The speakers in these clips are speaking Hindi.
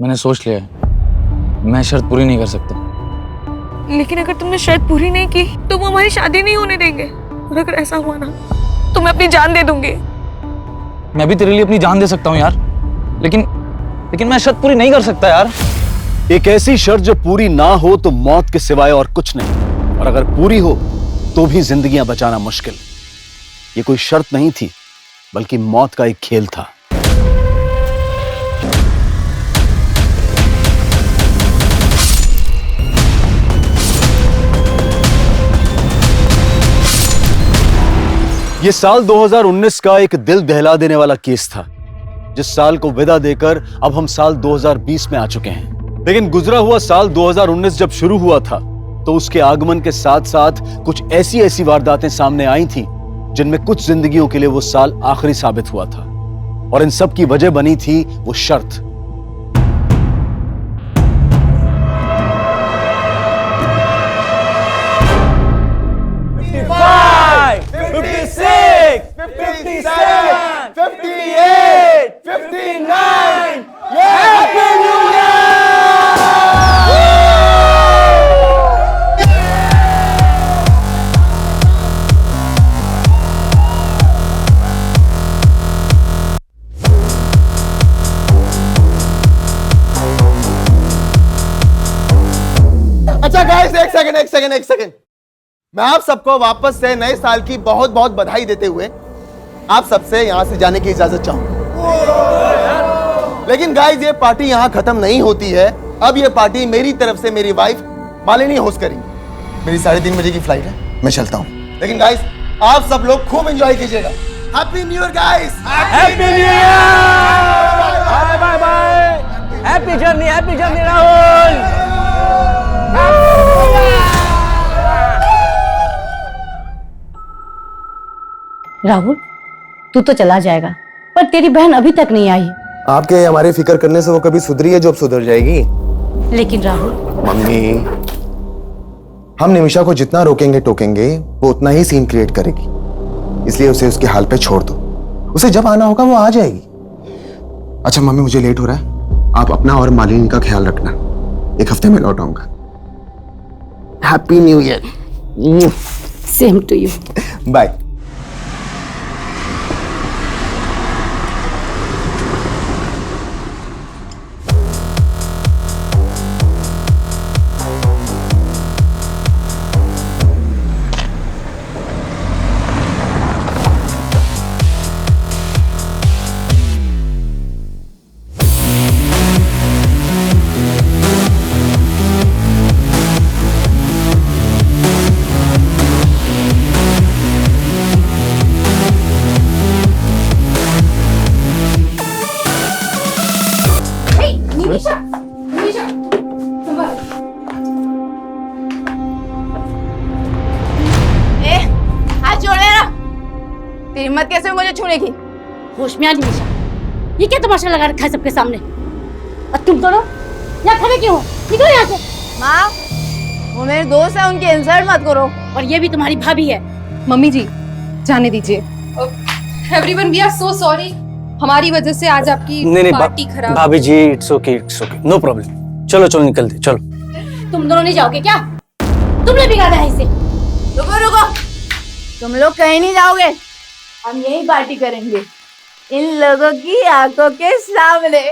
मैंने सोच लिया है, मैं शर्त पूरी नहीं कर सकता। लेकिन अगर तुमने शर्त पूरी नहीं की तो वो हमारी शादी नहीं होने देंगे। और अगर ऐसा हुआ ना तो मैं अपनी जान दे दूंगी। मैं भी तेरे लिए अपनी जान दे सकता हूँ यार, लेकिन मैं शर्त पूरी नहीं कर सकता यार। एक ऐसी शर्त जो पूरी ना हो तो मौत के सिवाय और कुछ नहीं, और अगर पूरी हो तो भी जिंदगियां बचाना मुश्किल। ये कोई शर्त नहीं थी, बल्कि मौत का एक खेल था। यह साल 2019 का एक दिल दहला देने वाला केस था, जिस साल को विदा देकर अब हम साल 2020 में आ चुके हैं। लेकिन गुजरा हुआ साल 2019 जब शुरू हुआ था तो उसके आगमन के साथ साथ कुछ ऐसी वारदातें सामने आई थीं जिनमें कुछ जिंदगियों के लिए वो साल आखिरी साबित हुआ था, और इन सब की वजह बनी थी वो शर्त। अच्छा गाइस, एक सेकंड। मैं आप सबको वापस से नए साल की बहुत बहुत बधाई देते हुए आप सबसे यहां से जाने की इजाजत चाहूंगा। लेकिन गाइस, ये पार्टी यहां खत्म नहीं होती है। अब ये पार्टी मेरी तरफ से मेरी वाइफ मालिनी होस्ट करेंगी। मेरी 3:30 बजे की फ्लाइट है, मैं चलता हूं। लेकिन गाइस, आप सब लोग खूब एंजॉय कीजिएगा। Happy new year guys. Happy new year. Bye bye. Happy journey Rahul. Rahul, तू तो चला जाएगा, पर तेरी बहन अभी तक नहीं आई। आपके हमारे फिक्र करने से वो कभी सुधरी है जो अब सुधर जाएगी। लेकिन राहुल, मम्मी, हम निमिषा को जितना रोकेंगे टोकेंगे वो उतना ही सीन क्रिएट करेगी, इसलिए उसे उसके हाल पे छोड़ दो। उसे जब आना होगा वो आ जाएगी। अच्छा मम्मी, मुझे लेट हो रहा है, आप अपना और मालिनी का ख्याल रखना। 1 हफ्ते में लौट आऊंगा। Happy new year. Same to you. Bye. हिम्मत कैसे मुझे छूने की? होश में आ निमिषा, ये क्या तमाशा लगा रखा है सबके सामने? और तुम दोनों यहाँ खड़े क्यों हो? निकलो यहाँ से। माँ, वो मेरे दोस्त है, उनकी इंसल्ट मत करो। और ये भी तुम्हारी भाभी है। मम्मी जी, जाने दीजिए। Everyone, we are so sorry. हमारी वजह से आज आपकी पार्टी खराब। भाभी ji, it's okay, no problem. चलो निकलते, चलो। तुम दोनों नहीं जाओगे क्या? तुमने बिगाड़ा है इसे। रुको, तुम लोग कहीं नहीं जाओगे। हम यही पार्टी करेंगे, इन लोगों की आंखों के सामने।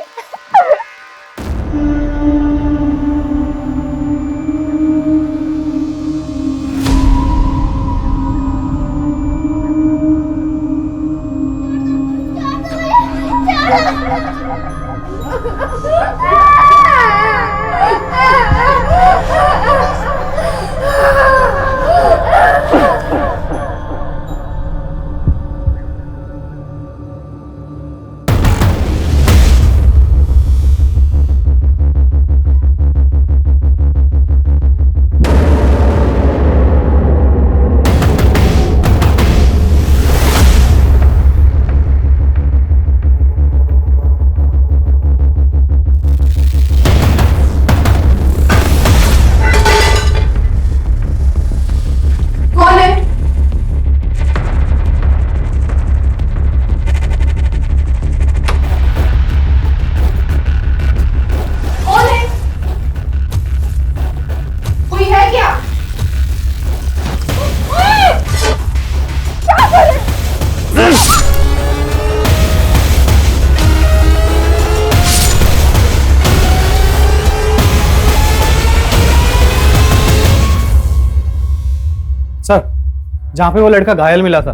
जहाँ पे वो लड़का घायल मिला था।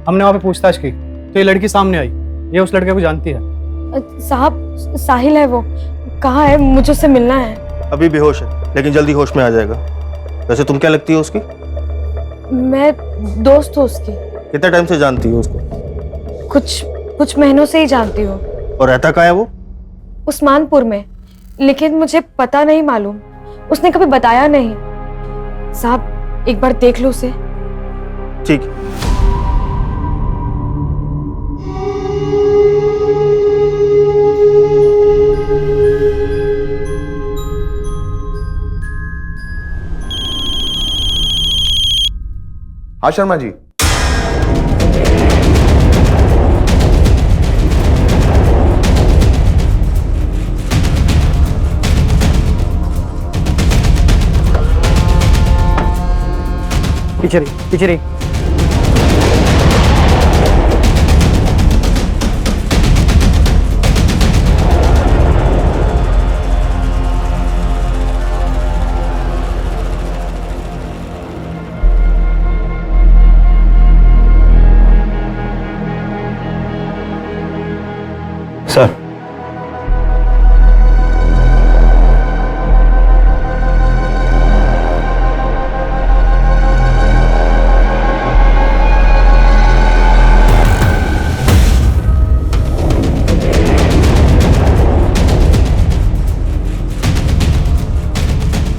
हमने वहाँ पे पूछताछ की तो ये लड़की सामने आई। ये उस लड़के को जानती है। साहब साहिल है वो, कहाँ है? मुझे उससे मिलना है। अभी बेहोश है लेकिन जल्दी होश में आ जाएगा। वैसे तुम क्या लगती हो उसकी? मैं दोस्त हूँ उसकी। कितने टाइम से जानती हो उसको? कुछ महीनों से ही जानती हूँ। और रहता कहाँ है वो? उस्मानपुर में, लेकिन मुझे पता नहीं मालूम, उसने कभी बताया नहीं। साहब एक बार देख लो उसे। ठीक। हाँ शर्मा जी। पीछे रही, पीछे रही। सर,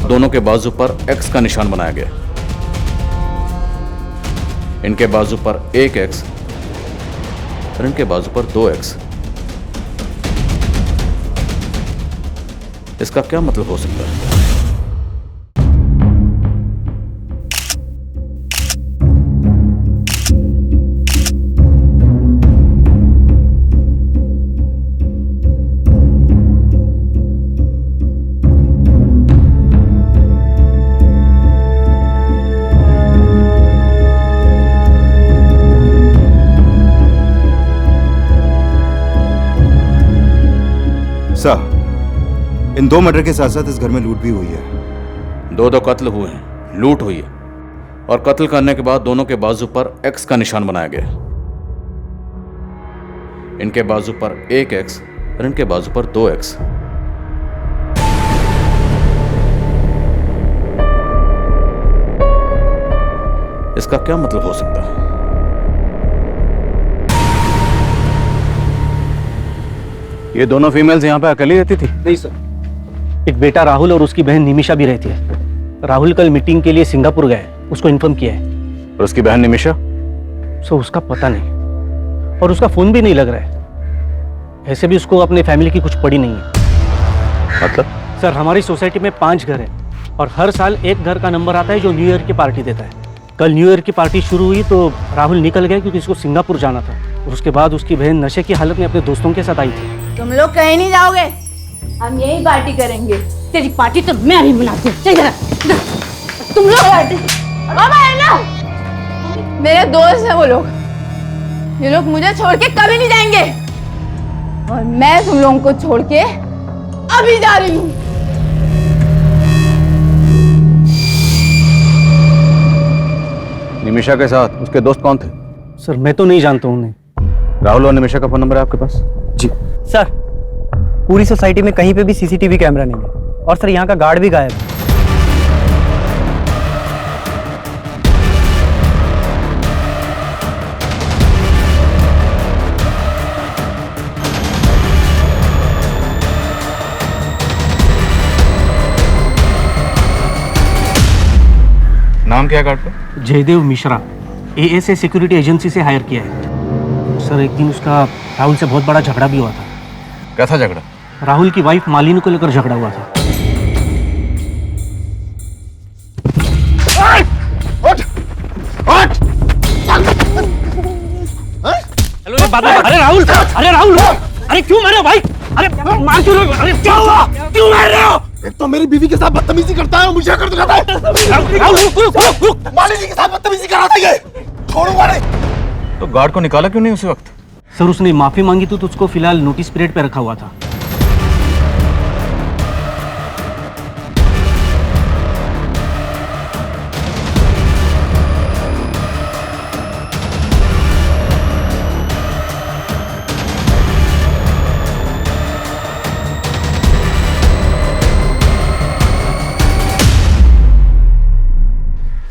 दोनों के बाजू पर एक्स का निशान बनाया गया। इनके बाजू पर एक एक्स और इनके बाजू पर 2 एक्स। इसका क्या मतलब हो सकता है? सर, इन 2 मर्डर के साथ साथ इस घर में लूट भी हुई है। 2 कत्ल हुए हैं, लूट हुई है, और कत्ल करने के बाद दोनों के बाजू पर एक्स का निशान बनाया गया। इनके बाजू पर एक एक्स और इनके बाजू पर 2 एक्स। इसका क्या मतलब हो सकता है? ये दोनों फीमेल्स यहाँ पे अकेली रहती थी? नहीं सर, एक बेटा राहुल और उसकी बहन निमिषा भी रहती है। राहुल कल मीटिंग के लिए सिंगापुर गए, उसको इन्फॉर्म किया है। और उसकी बहन निमिषा? सो उसका पता नहीं, और उसका फोन भी नहीं लग रहा है। ऐसे भी उसको अपने फैमिली की कुछ पड़ी नहीं है। मतलब? सर, हमारी सोसाइटी में 5 घर हैं और हर साल एक घर का नंबर आता है जो न्यू ईयर की पार्टी देता है। कल न्यू ईयर की पार्टी शुरू हुई तो राहुल निकल गया क्योंकि उसको सिंगापुर जाना था, और उसके बाद उसकी बहन नशे की हालत में अपने दोस्तों के साथ आई थी। तुम लोग कहीं नहीं जाओगे, हम यही पार्टी करेंगे। तेरी पार्टी तो मैं अभी बनाती हूँ। चल जरा, तुम लोग है ना, मेरे दोस्त हैं वो लोग। ये लोग मुझे छोड़ के कभी नहीं जाएंगे, और मैं तुम लोगों को छोड़ के अभी जा रही हूँ। निमिषा के साथ उसके दोस्त कौन थे? सर, मैं तो नहीं जानता हूँ उन्हें। राहुल और निमिषा का फोन नंबर है आपके पास? जी सर, पूरी सोसाइटी में कहीं पे भी सीसीटीवी कैमरा नहीं है, और सर यहाँ का गार्ड भी गायब है। नाम क्या है गार्ड का? Jaidev Mishra, ASA security agency से हायर किया है। सर, एक दिन उसका राहुल से बहुत बड़ा झगड़ा भी हुआ था। कैसा झगड़ा? राहुल की वाइफ मालिनी को लेकर झगड़ा हुआ था। अरे राहुल, अरे क्यों मारे हो भाई? अरे मार क्यों रहे हो? अरे क्या हुआ? क्यों मार रहे हो? एक तो मेरी बीवी के साथ बदतमीजी करता है, मुझे कर दिखाता है। राहुल रुक। मालिनी के साथ बदतमीजी कराता है, ये छोड़ूंगा नहीं। तो गार्ड को निकाला क्यों नहीं उसी वक्त? सर, उसने माफी मांगी तो उसको फिलहाल नोटिस पीरियड पे रखा हुआ था।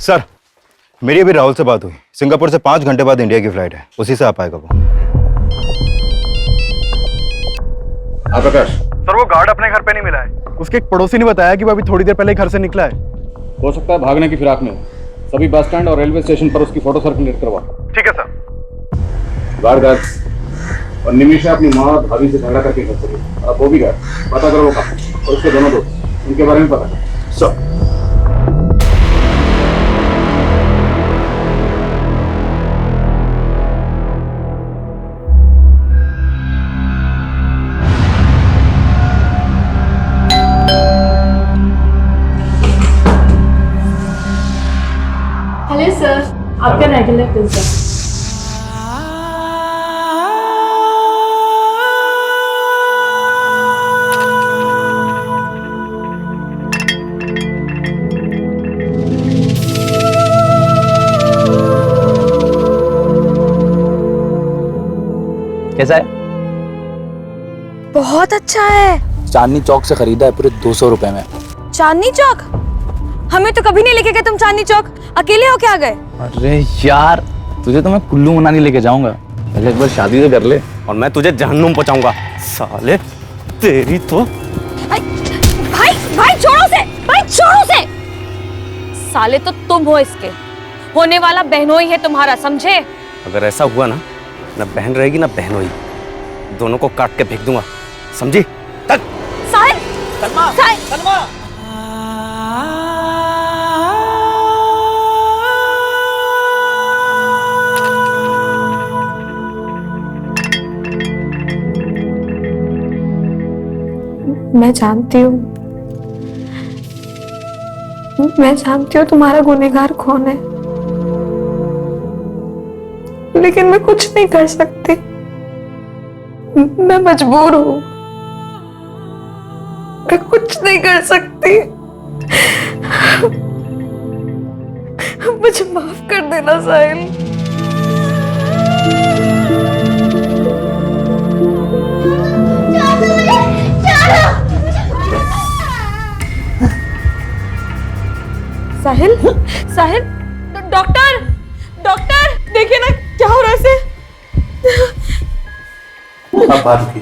सर, मेरी अभी राहुल से बात हुई। सिंगापुर से 5 घंटे बाद इंडिया की फ्लाइट है, उसी से आ पाएगा वो। प्रकाश, सर वो गार्ड अपने घर पे नहीं मिला है। उसके एक पड़ोसी ने बताया कि वो अभी थोड़ी देर पहले घर से निकला है। हो सकता है भागने की फिराक में। सभी बस स्टैंड और रेलवे स्टेशन पर उसकी फोटो सर्कुलेट करवा। ठीक है सर। गार्ड और निमिषा अपनी माँ और भाभी से झगड़ा करके घर से गई। अब वो भी गए, पता करो वो कहाँ, और उसके दोनों दोस्त, उनके बारे में पता करो। सर हेलो सर, आपका रेगुलर पिज्जा। कैसा है? बहुत अच्छा है। चांदनी चौक से खरीदा है पूरे 200 रुपए में। चांदनी चौक? हमें तो कभी नहीं लेके गए तुम चांदनी चौक। अकेले हो क्या गए? अरे यार, तुझे तो मैं कुल्लू मनाली लेके जाऊंगा, पहले एक बार शादी तो कर ले। और मैं तुझे जहन्नुम पहुंचाऊंगा साले, तेरी तो। भाई भाई छोड़ो से, भाई छोड़ो से। साले तो तुम हो इसके, होने वाला बहनोई है तुम्हारा, समझे? अगर ऐसा हुआ ना, ना बहन रहेगी ना बहनोई, दोनों को काट के फेंक दूंगा, समझी? तक साहिल, सलमा, सलमा। मैं जानती हूँ तुम्हारा गुनहगार कौन है, लेकिन मैं कुछ नहीं कर सकती। मैं मजबूर हूँ, मैं कुछ नहीं कर सकती। मुझे माफ कर देना साहिल। साहिल, साहिल, डॉक्टर, डॉक्टर, देखिए ना क्या हो रहा है इसे। आप बात की।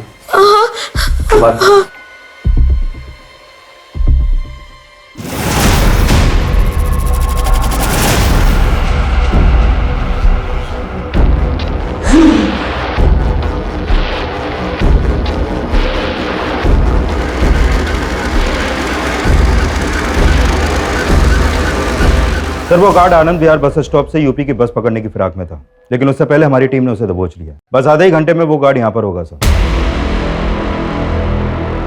सर वो guard Anand Vihar bus stop से यूपी की बस पकड़ने की फिराक में था, लेकिन उससे पहले हमारी टीम ने उसे दबोच लिया। बस आधे ही घंटे में वो गार्ड यहाँ पर होगा सर।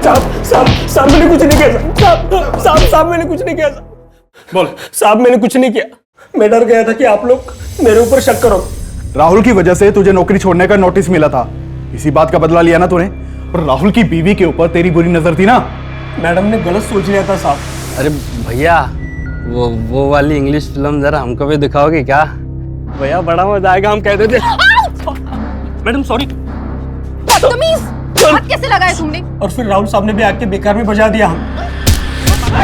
साहब मैंने कुछ नहीं किया। साहब मैंने कुछ नहीं किया। बोल साहब, मैंने कुछ नहीं किया। मैं डर गया था कि आप लोग मेरे ऊपर शक करो। राहुल की वजह से तुझे नौकरी छोड़ने का नोटिस मिला था, इसी बात का बदला लिया ना तूने। और राहुल की बीवी के ऊपर तेरी बुरी नजर थी ना। मैडम ने गलत सोच लिया था साहब। अरे भैया, वो वाली इंग्लिश फिल्म जरा हमको भी दिखाओगे क्या? भैया बड़ा मजा आएगा, हम कहते थे। Madam sorry. बदतमीज, हाथ कैसे लगाए तुमने? और फिर राहुल साहब ने भी आके बेकार में बजा दिया हम।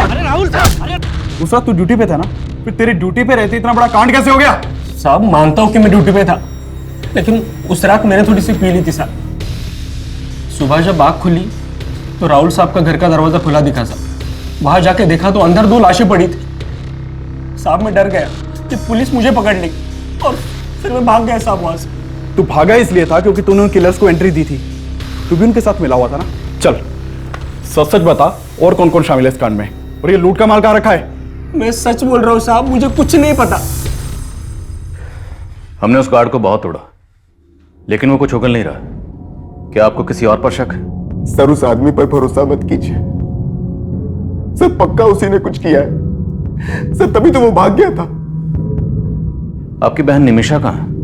अरे राहुल साहब, उस वक्त तू ड्यूटी पे था ना, फिर तेरी ड्यूटी पे रहते इतना बड़ा कांड कैसे हो गया? साहब मानता हूँ कि मैं ड्यूटी पे था, लेकिन उस रात मैंने थोड़ी सी पी ली थी साहब। सुबह जब आँख खुली तो राहुल साहब का घर का दरवाजा खुला दिखा साहब। वहां जाके देखा तो अंदर 2 लाशें पड़ी थी साहब। मैं डर गया कि पुलिस मुझे पकड़ ली और फिर मैं भाग गया साहब वहां से। तू भागा इसलिए था क्योंकि तूने उन किलर्स को एंट्री दी थी। तू भी उनके साथ मिला हुआ था ना। चल सच सच बता, और कौन कौन शामिल है इस कांड में, और ये लूट का माल कहाँ रखा है? मैं सच बोल रहा हूँ साहब, मुझे कुछ नहीं पता। हमने उस गार्ड को बहुत तोड़ा, लेकिन वो कुछ उगल नहीं रहा। क्या आपको किसी और पर शक है? सर उस आदमी पर भरोसा मत कीजिए सर, पक्का उसी ने कुछ किया है सर, तभी तो वो भाग गया था। आपकी बहन निमिषा कहाँ है?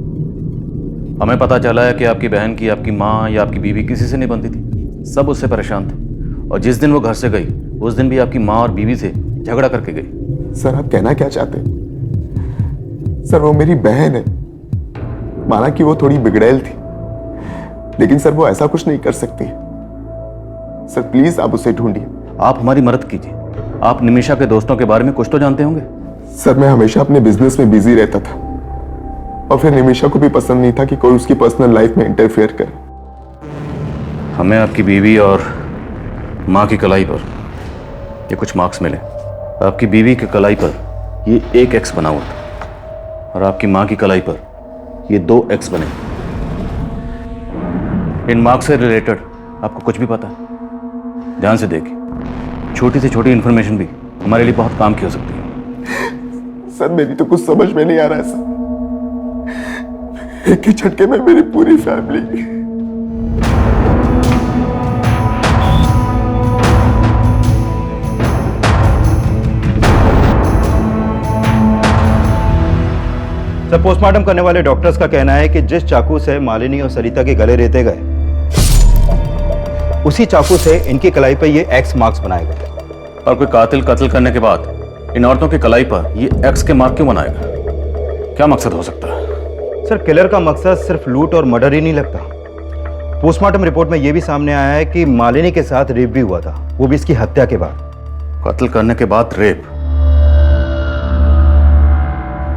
हमें पता चला है कि आपकी बहन की आपकी माँ या आपकी बीवी किसी से नहीं बनती थी, सब उससे परेशान थे। और जिस दिन वो घर से गई उस दिन भी आपकी माँ और बीवी से झगड़ा करके गई। सर आप कहना क्या चाहते हैं? सर वो मेरी बहन है, माना कि वो थोड़ी बिगड़ैल थी, लेकिन सर वो ऐसा कुछ नहीं कर सकती। सर प्लीज आप उसे ढूंढिए। आप हमारी मदद कीजिए, आप निमिषा के दोस्तों के बारे में कुछ तो जानते होंगे। सर मैं हमेशा अपने बिजनेस में बिजी रहता था और फिर निमिषा को भी पसंद नहीं था कि कोई उसकी पर्सनल लाइफ में इंटरफेयर करे। हमें आपकी बीवी और माँ की कलाई पर ये कुछ मार्क्स मिले। आपकी बीवी की कलाई पर ये 1 एक्स बना हुआ था और आपकी माँ की कलाई पर ये 2 एक्स बने। इन मार्क्स से रिलेटेड आपको कुछ भी पता है? ध्यान से देखिए, छोटी से छोटी इंफॉर्मेशन भी हमारे लिए बहुत काम की हो सकती है। सर मेरी तो कुछ समझ में नहीं आ रहा है सर। एक ही झटके में मेरी पूरी फैमिली। सर पोस्टमार्टम करने वाले डॉक्टर्स का कहना है कि जिस चाकू से मालिनी और सरिता के गले रेते गए, उसी चाकू से इनकी कलाई पर ये एक्स मार्क्स बनाए गए। और कोई कातिल कत्ल करने के बाद इन औरतों की कलाई पर ये एक्स के मार्क क्यों बनाएगा? क्या मकसद हो सकता है? सर किलर का मकसद सिर्फ लूट और मर्डर ही नहीं लगता। पोस्टमार्टम रिपोर्ट में यह भी सामने आया है कि मालिनी के साथ रेप भी हुआ था, वो भी इसकी हत्या के बाद। कत्ल करने के बाद रेप?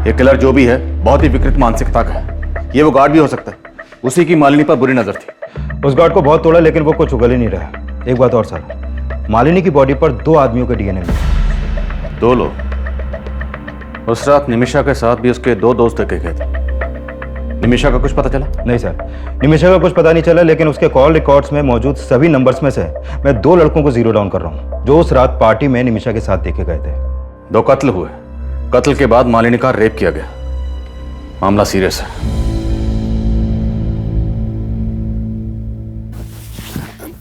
ये किलर जो भी है बहुत ही विकृत मानसिकता का है। ये वो गार्ड भी हो सकता है, उसी की मालिनी पर बुरी नजर थी। उस गार्ड को बहुत तोड़ा लेकिन वो कुछ उगल ही नहीं रहा। एक बात और सर, मालिनी की बॉडी पर 2 आदमियों के डीएनए मिले। 2 लोग? उस रात निमिषा के साथ भी उसके 2 दोस्त देखे गए थे। निमिषा का कुछ पता चला? नहीं सर, निमिषा का कुछ पता नहीं चला, लेकिन उसके कॉल रिकॉर्ड्स में मौजूद सभी नंबर्स में से मैं 2 लड़कों को जीरो डाउन कर रहा हूँ जो उस रात पार्टी में निमिषा के साथ देखे गए थे। 2 कत्ल हुए, कत्ल के बाद मालिनी का रेप किया गया। मामला सीरियस है।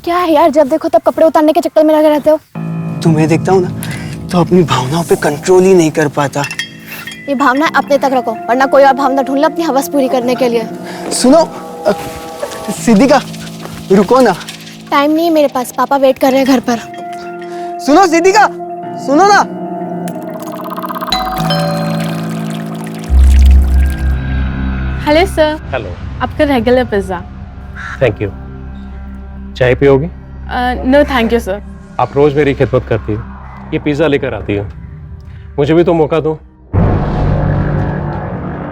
क्या है यार, जब देखो तब कपड़े उतारने के चक्कर में लगे रहते हो। तुम्हें देखता हूँ ना तो अपनी भावनाओं पे कंट्रोल ही नहीं कर पाता। ये भावना अपने तक रखो, वरना कोई और भावना ढूंढ लो अपनी हवस पूरी करने के लिए। सुनो सिद्धिका, रुको ना। टाइम नहीं है मेरे पास, पापा वेट कर रहे हैं घर पर। सुनो सिद्धिका, सुनो ना। Hello sir. हेलो। आपका रेगुलर पिज्जा। Thank you. चाय पियोगी? No thank you sir. आप रोज मेरी खिदमत करती हो, ये पिज्जा लेकर आती हो, मुझे भी तो मौका दो।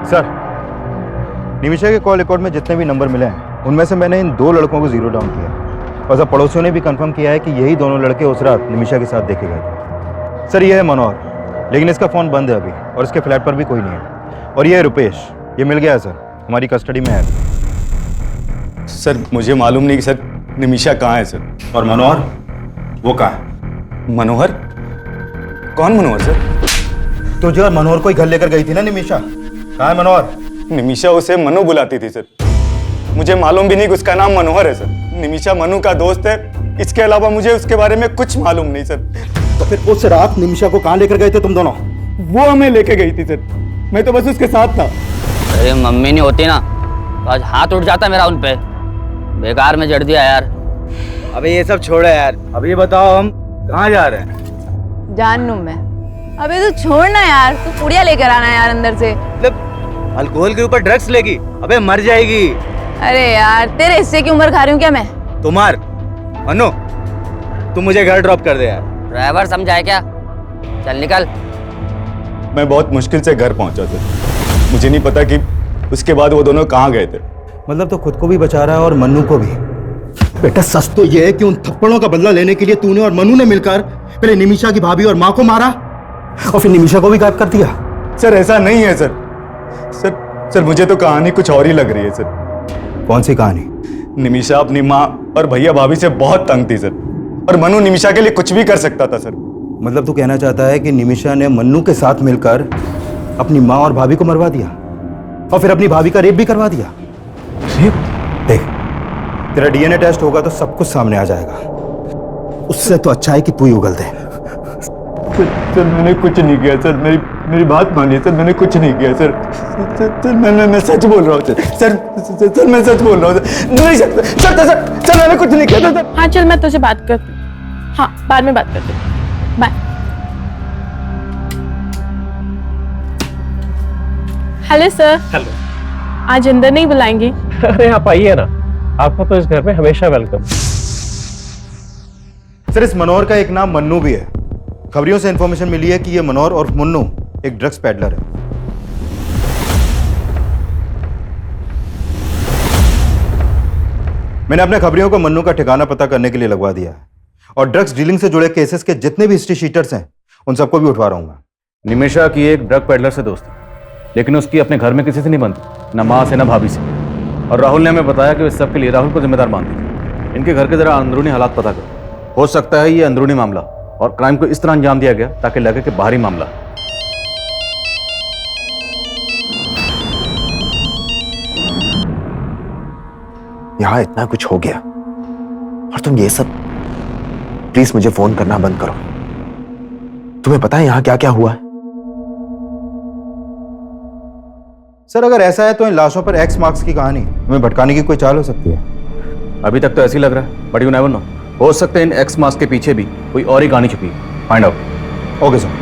सर निमिषा के कॉल रिकॉर्ड में जितने भी नंबर मिले हैं उनमें से मैंने इन 2 लड़कों को जीरो डाउन किया और सब पड़ोसियों ने भी कंफर्म किया है कि यही दोनों लड़के उस रात निमिषा के साथ देखे गए थे। सर ये है मनोहर, लेकिन इसका फ़ोन बंद है अभी और इसके फ्लैट पर भी कोई नहीं है। और ये है रुपेश, ये मिल गया है सर, हमारी कस्टडी में है। सर मुझे मालूम नहीं कि सर निमिषा कहाँ है सर। और मनोहर वो कहाँ है? मनोहर? कौन मनोहर सर? तुझे और मनोहर को ही घर लेकर गई थी ना निमिषा, कहाँ है मनोहर? निमिषा उसे मनु बुलाती थी सर। मुझे मालूम भी नहीं कि उसका नाम मनोहर है सर। निमिषा मनु का दोस्त है, इसके अलावा मुझे उसके बारे में कुछ मालूम नहीं सर। तो फिर उस रात निमिषा को कहाँ लेकर गए थे तुम दोनों? वो हमें लेके गई थी सर, मैं तो बस उसके साथ था। अरे मम्मी नहीं होती ना तो आज हाथ उठ जाता मेरा उन पे। बेकार में जड़ दिया यार। अबे ये सब छोड़ो यार, अब ये बताओ हम कहाँ जा रहे हैं? जान लूं मैं। अबे तू छोड़ना यार, तू पुड़िया लेकर आना यार अंदर से। अल्कोहल के ऊपर ड्रग्स लेगी, अबे मर जाएगी। अरे यार तेरे हिस्से की उम्र खा रही हूँ क्या मैं? तुम्हार अनु, तुम मुझे घर ड्रॉप कर दे यार। ड्राइवर समझाए क्या? चल निकल। मैं बहुत मुश्किल से घर पहुंचा था, मुझे नहीं पता कि उसके बाद वो दोनों कहाँ गए थे। मतलब तो खुद को भी बचा रहा है और मन्नू को भी। बेटा सच तो ये है कि उन थप्पड़ों का बदला लेने के लिए तूने और मनु ने मिलकर पहले निमिषा की भाभी और माँ को मारा और फिर निमिषा को भी गायब कर दिया। सर ऐसा नहीं है सर। सर मुझे तो कहानी कुछ और ही लग रही है सर। कौन सी कहानी? निमिषा अपनी माँ और भैया भाभी से बहुत तंग थी सर, और मनु निमिषा के लिए कुछ भी कर सकता था सर। मतलब तू कहना चाहता है कि निमिषा ने मन्नू के साथ मिलकर अपनी माँ और भाभी को मरवा दिया और फिर अपनी भाभी का रेप भी करवा दिया? रेप? देख तेरा डीएनए टेस्ट होगा तो सब कुछ सामने आ जाएगा। उससे तो अच्छा है कि तू ही उगल दे। सर मैंने कुछ नहीं किया सर, मेरी बात मानिए सर, मैंने कुछ नहीं किया सर। सर मैं सच बोल रहा हूँ सर मैं सच बोल रहा हूँ सर मैंने कुछ नहीं किया था। हाँ चल मैं तुझे बात करती हूँ, हाँ बाद में बात करती हूँ, बाय। Hello sir. हेलो। आज अंदर नहीं बुलाएंगे? अरे आप आइए ना, आपका तो इस घर में हमेशा वेलकम। सर इस मनोहर का एक नाम मन्नू भी है। खबरियों से इंफॉर्मेशन मिली है कि ये मनोहर और मुन्नू एक ड्रग्स पैडलर है। मैंने अपने खबरियों को मन्नू का ठिकाना पता करने के लिए लगवा दिया है और ड्रग्स डीलिंग से जुड़े केसेस के जितने भी हिस्ट्री शीटर्स हैं उन सबको भी उठवा रहा हूं मैं। निमिषा की एक ड्रग पेडलर से दोस्ती, लेकिन उसकी अपने घर में किसी से नहीं बनती, न माँ से न भाभी से। और राहुल ने हमें बताया कि इस सब के लिए राहुल को जिम्मेदार मानती थी। इनके घर के जरा अंदरूनी हालात पता करो, हो सकता है ये अंदरूनी मामला और क्राइम को इस तरह अंजाम दिया गया ताकि लगे कि बाहरी मामला। यहां इतना कुछ हो गया और तुम ये सब, प्लीज मुझे फोन करना बंद करो। तुम्हें पता है यहां क्या क्या हुआ है? सर अगर ऐसा है तो इन लाशों पर एक्स मार्क्स की कहानी हमें भटकाने की कोई चाल हो सकती है। अभी तक तो ऐसे ही लग रहा है, बट यू नेवर नो, हो सकता है इन एक्स मार्क्स के पीछे भी कोई और ही कहानी छुपी है। Find out. Okay sir.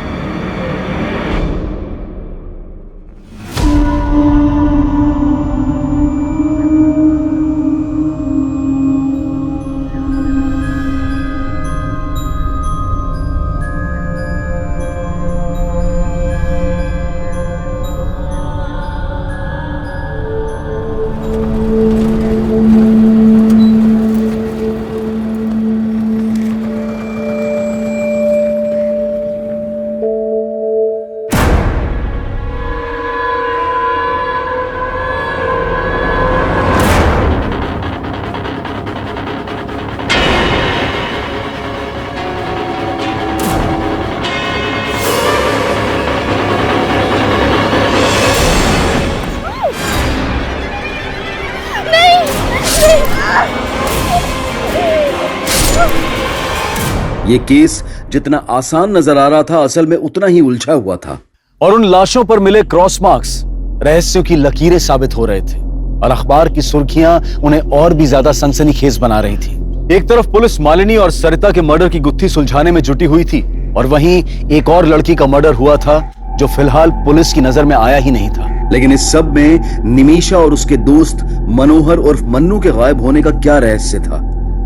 ये केस जितना आसान नजर आ रहा था, असल में उतना ही उलझा हुआ था। और उन लाशों पर मिले क्रॉस मार्क्स रहस्यों की लकीरें साबित हो रहे थे और अखबार की सुर्खियां उन्हें और भी ज्यादा सनसनीखेज बना रही थी। एक तरफ पुलिस मालिनी और सरिता के मर्डर की गुत्थी सुलझाने में जुटी हुई थी और वहीं एक और लड़की का मर्डर हुआ था जो फिलहाल पुलिस की नजर में आया ही नहीं था। लेकिन इस सब में निमिषा और उसके दोस्त मनोहर और मन्नू के गायब होने का क्या रहस्य था?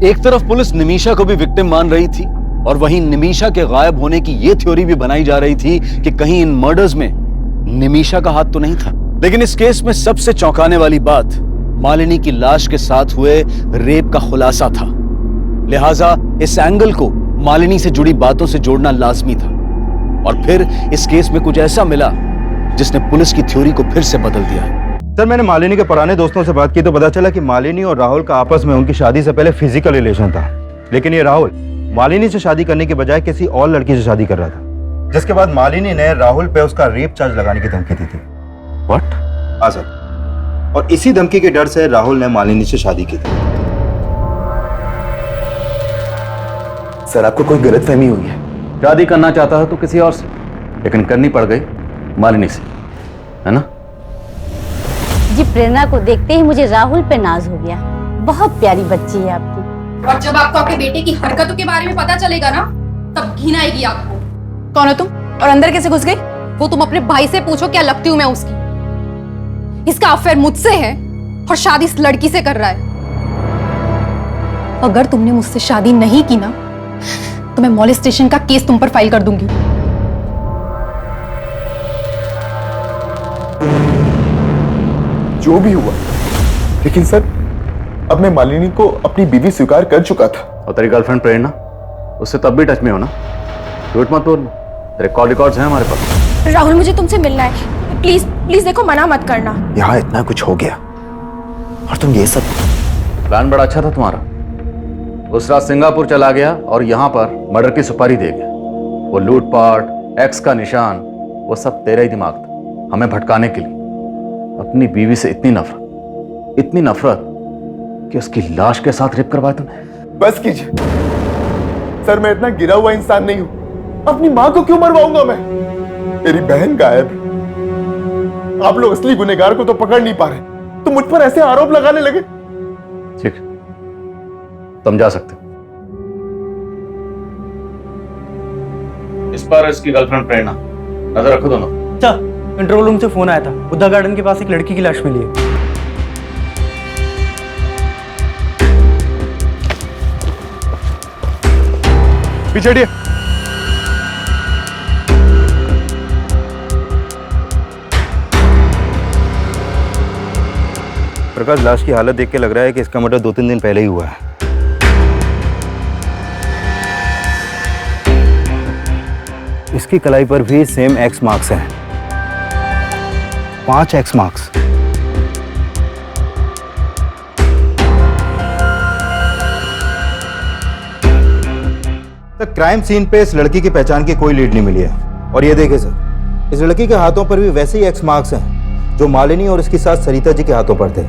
एक तरफ पुलिस निमिषा को भी विक्टिम मान रही थी और वहीं निमिषा के गायब होने की यह थ्योरी भी बनाई जा रही थी कि कहीं इन मर्डर्स में निमिषा का हाथ तो नहीं था। लेकिन इस केस में सबसे चौंकाने वाली बात मालिनी की लाश के साथ हुए रेप का खुलासा था। लिहाजा इस एंगल को मालिनी से जुड़ी बातों से जोड़ना लाजमी था और फिर इस केस में कुछ ऐसा मिला जिसने पुलिस की थ्योरी को फिर से बदल दिया। सर मैंने मालिनी के पुराने दोस्तों से बात की तो पता चला कि मालिनी और राहुल का आपस में उनकी शादी से पहले फिजिकल रिलेशन था। लेकिन ये राहुल मालिनी से शादी करने के बजाय किसी और लड़की से शादी कर रहा था, जिसके बाद मालिनी ने राहुल पे उसका रेप चार्ज लगाने की धमकी दी थी। व्हाट? हाँ सर, और इसी धमकी के डर से राहुल ने मालिनी से शादी की थी। सर आपको कोई गलतफहमी हुई है। शादी करना चाहता है तो किसी और से, लेकिन करनी पड़ गई मालिनी से, है ना? जी प्रेरणा को देखते ही मुझे राहुल पे नाज हो गया। बहुत प्यारी बच्ची है आपकी। और जब आपको आपके बेटे की हरकतों के बारे में पता चलेगा ना, तब घिन आएगी आपको। कौन हो तुम और अंदर कैसे घुस गई? वो तुम अपने भाई से पूछो क्या लगती हूँ मैं उसकी। इसका अफेयर मुझसे है और शादी इस लड़की से कर रहा है। अगर तुमने मुझसे शादी नहीं की ना तो मैं मॉलेस्टेशन का केस तुम पर फाइल कर दूंगी। जो भी हुआ, लेकिन सर अब मैं मालिनी को अपनी बीवी स्वीकार कर चुका था। और तेरी गर्लफ्रेंड प्रेरणा, उससे तब भी टच में हो ना? झूठ मत बोल, तेरे कॉल रिकॉर्ड्स हैं हमारे पास। राहुल मुझे तुमसे मिलना है, प्लीज प्लीज देखो, मना मत करना। यहाँ इतना कुछ हो गया और तुम ये सब। प्लान बड़ा अच्छा था तुम्हारा। उस रात सिंगापुर चला गया और यहाँ पर मर्डर की सुपारी दे गया। वो लूटपाट, एक्स का निशान, वो सब तेरा ही दिमाग था, हमें भटकाने के लिए। अपनी बीवी से इतनी नफरत कि उसकी लाश के साथ रेप करवाया तुमने। बस कीजिए सर, मैं इतना गिरा हुआ इंसान नहीं हूं। अपनी मां को क्यों मरवाऊंगा मैं? मेरी बहन गायब है। आप लोग असली गुनहगार को तो पकड़ नहीं पा रहे, तो मुझ पर ऐसे आरोप लगाने लगे। ठीक, तुम जा सकते। इस पर इसकी गर्लफ्रेंड प्रेरणा, नजर रखो दोनों। अच्छा, कंट्रोल रूम से फोन आया था, बुद्धा गार्डन के पास एक लड़की की लाश मिली है। पीछे हटिए। प्रकाश, लाश की हालत देख के लग रहा है कि इसका मर्डर 2-3 दिन पहले ही हुआ है। इसकी कलाई पर भी सेम एक्स मार्क्स हैं, 5 एक्स मार्क्स। क्राइम सीन पे इस लड़की की पहचान की कोई लीड नहीं मिली है। और ये देखिए सर, इस लड़की के हाथों पर भी वैसे ही एक्स मार्क्स हैं जो मालिनी और इसके साथ सरिता जी के हाथों पर थे।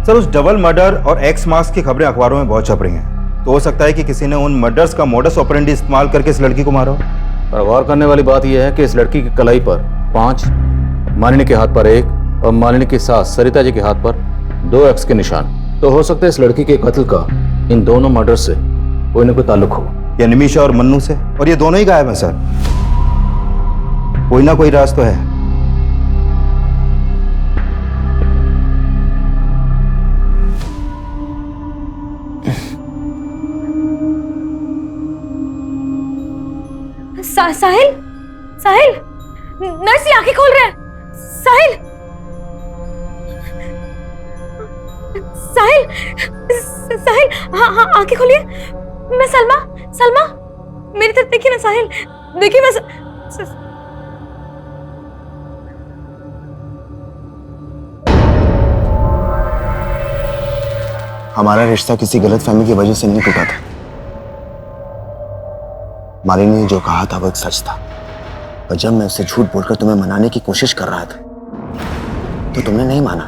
सर, उस डबल मर्डर और एक्स मार्क्स की खबरें अखबारों में बहुत छप रही हैं, तो हो सकता है कि किसी ने उन मर्डर्स का मोडस ऑपरेंडी इस्तेमाल करके इस लड़की को मारा हो। पर गौर करने वाली बात यह है कि इस लड़की की कलाई पर 5, मालिनी के हाथ पर 1 और मालिनी के साथ सरिता जी के हाथ पर 2 एक्स के निशान। तो हो सकता है इस लड़की के कत्ल का इन दोनों मर्डर से कोई न कोई ताल्लुक हो, या निमिषा और मन्नू से। और ये दोनों ही गायब हैं सर, कोई ना कोई राज तो है। साहिल, साहिल, नर्स, ये आंखें खोल रहे हैं। साहिल, साहिल, साहिल, हाँ हाँ, आंखें खोलिए। मैं सलमा, सलमा, मेरी तरफ देखिए ना साहिल, देखिए मैं हमारा रिश्ता किसी गलतफहमी की वजह से नहीं टूटा था। मालिनी ने जो कहा था वो एक सच था, और जब मैं उसे झूठ बोलकर तुम्हें मनाने की कोशिश कर रहा था तो तुमने नहीं माना।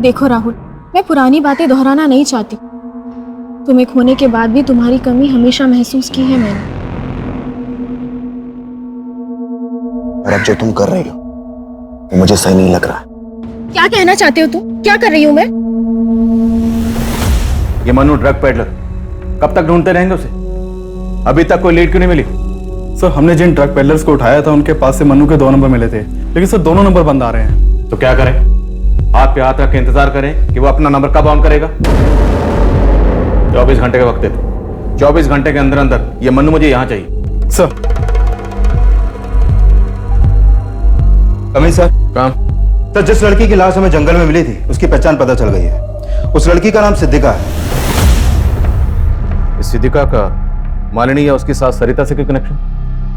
देखो राहुल, मैं पुरानी बातें दोहराना नहीं चाहती। तुम्हें खोने के बाद भी तुम्हारी कमी हमेशा महसूस की है मैंने। और अब जो तुम कर रही हो वो मुझे सही नहीं लग रहा। क्या कहना चाहते हो तुम? क्या कर रही हूं मैं? ये मनु ड्रग पेडलर, कब तक ढूंढते रहेंगे उसे? अभी तक कोई लीड क्यों नहीं मिली? सर, हमने जिन ड्रग पेडलर्स को उठाया था उनके पास से मनु के 2 नंबर मिले थे, लेकिन सर दोनों नंबर बंद आ रहे हैं। तो क्या करें? हाथ पे हाथ रख के इंतजार करें कि वो अपना नंबर कब ऑन करेगा? 24 घंटे का वक्त है। 24 घंटे के अंदर अंदर ये मनु मुझे यहां चाहिए। Sir, coming sir. काम सर, जिस लड़की की लाश हमें जंगल में मिली थी उसकी पहचान पता चल गई है। उस लड़की का नाम सिद्धिका है। इस सिद्धिका का मालिनी या उसके साथ सरिता से कोई कनेक्शन?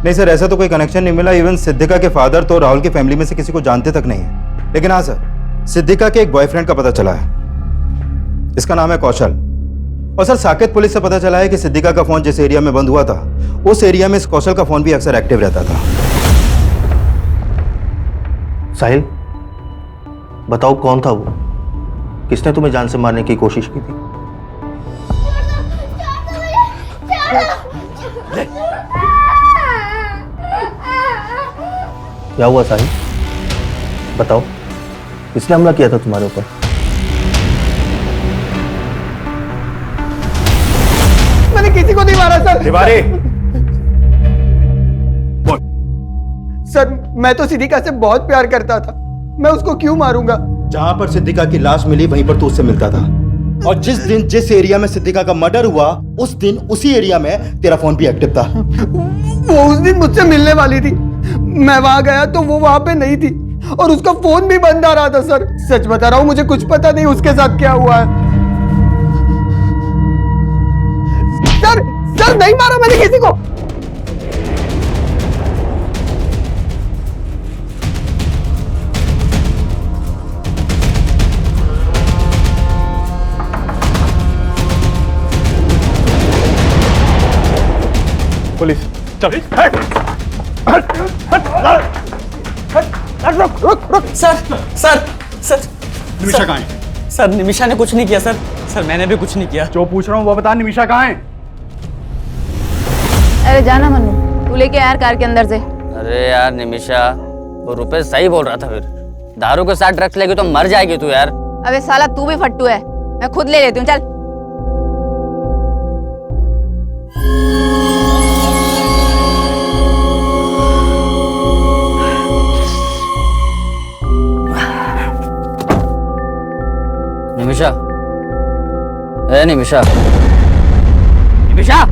नहीं सर, ऐसा तो कोई कनेक्शन नहीं मिला। इवन सिद्धिका के फादर तो राहुल की फैमिली में से किसी को जानते तक नहीं है। लेकिन हाँ सर, सिद्धिका के एक बॉयफ्रेंड का पता चला है, इसका नाम है कौशल। और सर, साकेत पुलिस से पता चला है कि सिद्धिका का फोन जिस एरिया में बंद हुआ था उस एरिया में इस कौशल का फोन भी अक्सर एक्टिव रहता था। साहिल, बताओ कौन था वो? किसने तुम्हें जान से मारने की कोशिश की थी? क्या हुआ साहिल? बताओ, किसने हमला किया था तुम्हारे ऊपर? मैंने किसी को नहीं मारा सर। तिवारी, सर, मैं तो सिद्धिका से बहुत प्यार करता था, मैं उसको क्यों मारूंगा? जहां पर सिद्धिका की लाश मिली वहीं पर तू उससे मिलता था, और जिस दिन जिस एरिया में सिद्धिका का मर्डर हुआ उस दिन उसी एरिया में तेरा फोन भी एक्टिव था। वो उस दिन मुझसे मिलने वाली थी, मैं वहां गया तो वो वहां पे नहीं थी और उसका फोन भी बंद आ रहा था। सर, सच बता रहा हूं, मुझे कुछ पता नहीं उसके साथ क्या हुआ है। सर, नहीं मारा मैंने किसी को। पुलिस, चल। रुक। सर, निमिषा कहाँ है? सर, निमिषा ने कुछ नहीं किया सर। सर, मैंने भी कुछ नहीं किया। जो पूछ रहा हूँ वो बता, निमिषा कहाँ है? अरे जाना मन्नू, तू लेके यार कार के अंदर से। अरे यार निमिषा, वो रुपेश सही बोल रहा था। फिर दारू के साथ ड्रग्स लेगी तो मर जाएगी तू यार। अबे साला, तू भी फट्टू है, मैं खुद ले लेती हूँ, चल। निमिषा, ए निमिषा, निमिषा,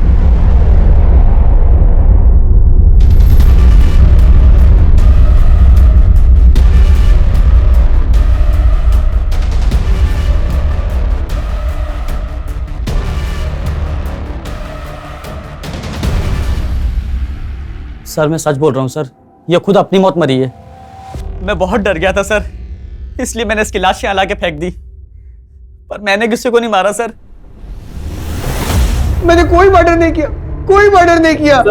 सर मैं सच बोल रहा हूँ सर, ये खुद अपनी मौत मरी है। मैं बहुत डर गया था सर, इसलिए मैंने इसकी लाश यहाँ ला के फेंक दी, पर मैंने किसी को नहीं मारा सर। मैंने कोई मर्डर नहीं किया, कोई मर्डर नहीं किया।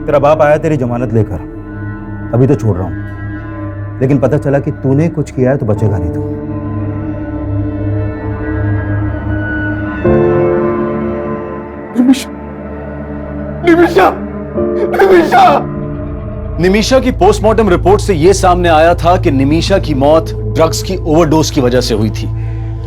तेरा बाप आया तेरी जमानत लेकर, अभी तो छोड़ रहा हूं, लेकिन पता चला कि तूने कुछ किया है तो बचेगा नहीं तू। निमिषा, निमिषा, निमिषा की पोस्टमार्टम रिपोर्ट से यह सामने आया था कि निमिषा की मौत ड्रग्स की ओवरडोज की वजह से हुई थी,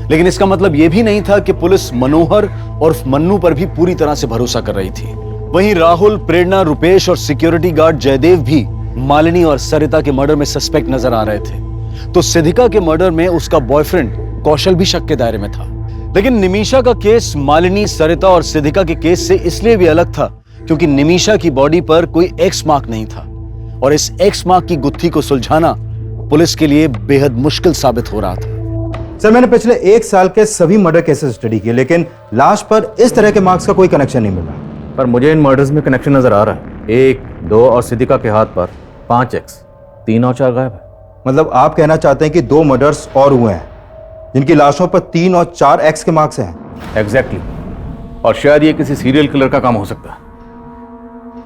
लेकिन इसका मतलब यह भी नहीं था कि पुलिस मनोहर और मन्नू पर भी पूरी तरह से भरोसा कर रही थी। वहीं राहुल, प्रेरणा, रुपेश और सिक्योरिटी गार्ड जयदेव भी मालिनी और सरिता के मर्डर में सस्पेक्ट नजर आ रहे थे। तो सिद्धिका के मर्डर में उसका बॉयफ्रेंड कौशल भी शक के दायरे में था। लेकिन निमिषा का केस मालिनी, सरिता और सिद्धिका के केस से इसलिए भी अलग था क्योंकि निमिषा की बॉडी पर कोई एक्स मार्क नहीं था, और इस एक्स मार्क की गुत्थी को सुलझाना पुलिस के लिए बेहद मुश्किल साबित हो रहा था। सर मैंने पिछले 1 साल के सभी मर्डर केसेस स्टडी किए, लेकिन लाश पर इस तरह के मार्क्स का कोई कनेक्शन नहीं मिला। पर मुझे इन मर्डर्स में कनेक्शन नजर आ रहा है। 1, 2 और सिद्धिका के हाथ पर 5x, 3 और 4 गायब है। मतलब आप कहना चाहते हैं कि 2 मर्डर्स और हुए हैं जिनकी लाशों पर 3 और 4 एक्स के मार्क्स हैं? एग्जैक्टली। और शायद ये किसी सीरियल किलर का काम हो सकता है।